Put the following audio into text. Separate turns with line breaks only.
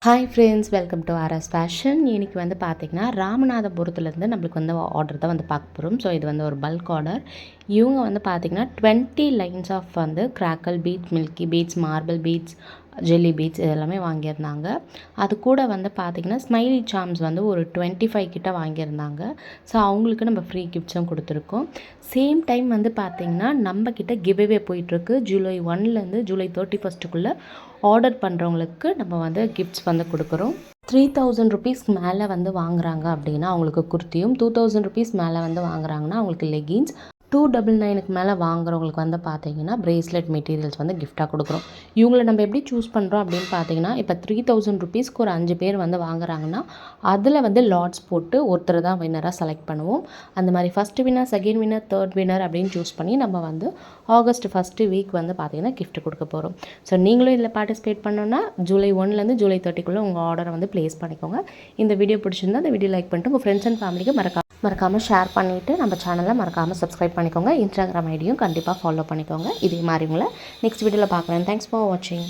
Hi friends, welcome to RS fashion. இன்றைக்கி வந்து பார்த்திங்கன்னா ராமநாதபுரத்துலேருந்து நம்மளுக்கு வந்து ஆர்டர் தான் வந்து பார்க்க போகிறோம். ஸோ இது வந்து ஒரு பல்க் ஆர்டர். இவங்க வந்து பார்த்திங்கன்னா 20 லைன்ஸ் ஆஃப் வந்து crackle beads, milky beads, marble beads, jelly beads இதெல்லாமே வாங்கியிருந்தாங்க. அது கூட வந்து பார்த்திங்கன்னா ஸ்மைலி சார்ம்ஸ் வந்து ஒரு 25 கிட்ட வாங்கியிருந்தாங்க. ஸோ அவங்களுக்கு நம்ம ஃப்ரீ கிஃப்ட்ஸும் கொடுத்துருக்கோம். சேம் டைம் வந்து பார்த்திங்கன்னா நம்மக்கிட்ட கிவ்அவே போயிட்டுருக்கு. ஜூலை 1லேருந்து ஜூலை 31க்குள்ளே ஆர்டர் பண்ணுறவங்களுக்கு நம்ம வந்து கிஃப்ட்ஸ் வந்து கொடுக்குறோம். 3000 ருபீஸ்க்கு மேலே வந்து வாங்குறாங்க அப்படின்னா அவங்களுக்கு குர்த்தியும், 2000 ருபீஸ் மேலே வந்து வாங்குறாங்கன்னா அவங்களுக்கு லெகின்ஸ், 299க்கு மேலே வாங்குறவங்களுக்கு வந்து பார்த்தீங்கன்னா பிரேஸ்லெட் மெட்டீரியல்ஸ் வந்து கிஃப்டாக கொடுக்குறோம். இவங்களை நம்ம எப்படி சூஸ் பண்ணுறோம் அப்படின்னு பார்த்தீங்கன்னா, இப்போ 3000 ருபீஸ்க்கு ஒரு 5 பேர் வந்து வாங்குறாங்கன்னா அதில் வந்து லாட்ஸ் போட்டு ஒருத்தர் தான் வின்னராக செலக்ட் பண்ணுவோம். அந்த மாதிரி first winner, second winner, third winner அப்படின்னு சூஸ் பண்ணி நம்ம வந்து ஆகஸ்ட் ஃபஸ்ட்டு வீக் வந்து பார்த்திங்கன்னா கிஃப்ட் கொடுக்க போகிறோம். ஸோ நீங்களும் இதில் பார்ட்டிசிபேட் பண்ணோன்னா ஜூலை 1லேருந்து ஜூலை 30க்குள்ளே உங்கள் ஆர்டரை வந்து ப்ளேஸ் பண்ணிக்கோங்க. இந்த வீடியோ பிடிச்சிருந்தா அந்த வீடியோ லைக் பண்ணிட்டு உங்கள் ஃப்ரெண்ட்ஸ் அண்ட் ஃபேமிலிக்கு மறக்காமல் ஷேர் பண்ணிவிட்டு நம்ம சேனலை மறக்காமல் சப்ஸ்கிரைப் பண்ணிக்கோங்க. இன்ஸ்டாகிராம் ஐடியும் கண்டிப்பாக ஃபாலோ பண்ணிக்கோங்க. இதே மாதிரி உங்களை நெக்ஸ்ட் வீடியோவில் பார்க்குறேன். தேங்க்ஸ் ஃபார் வாட்சிங்.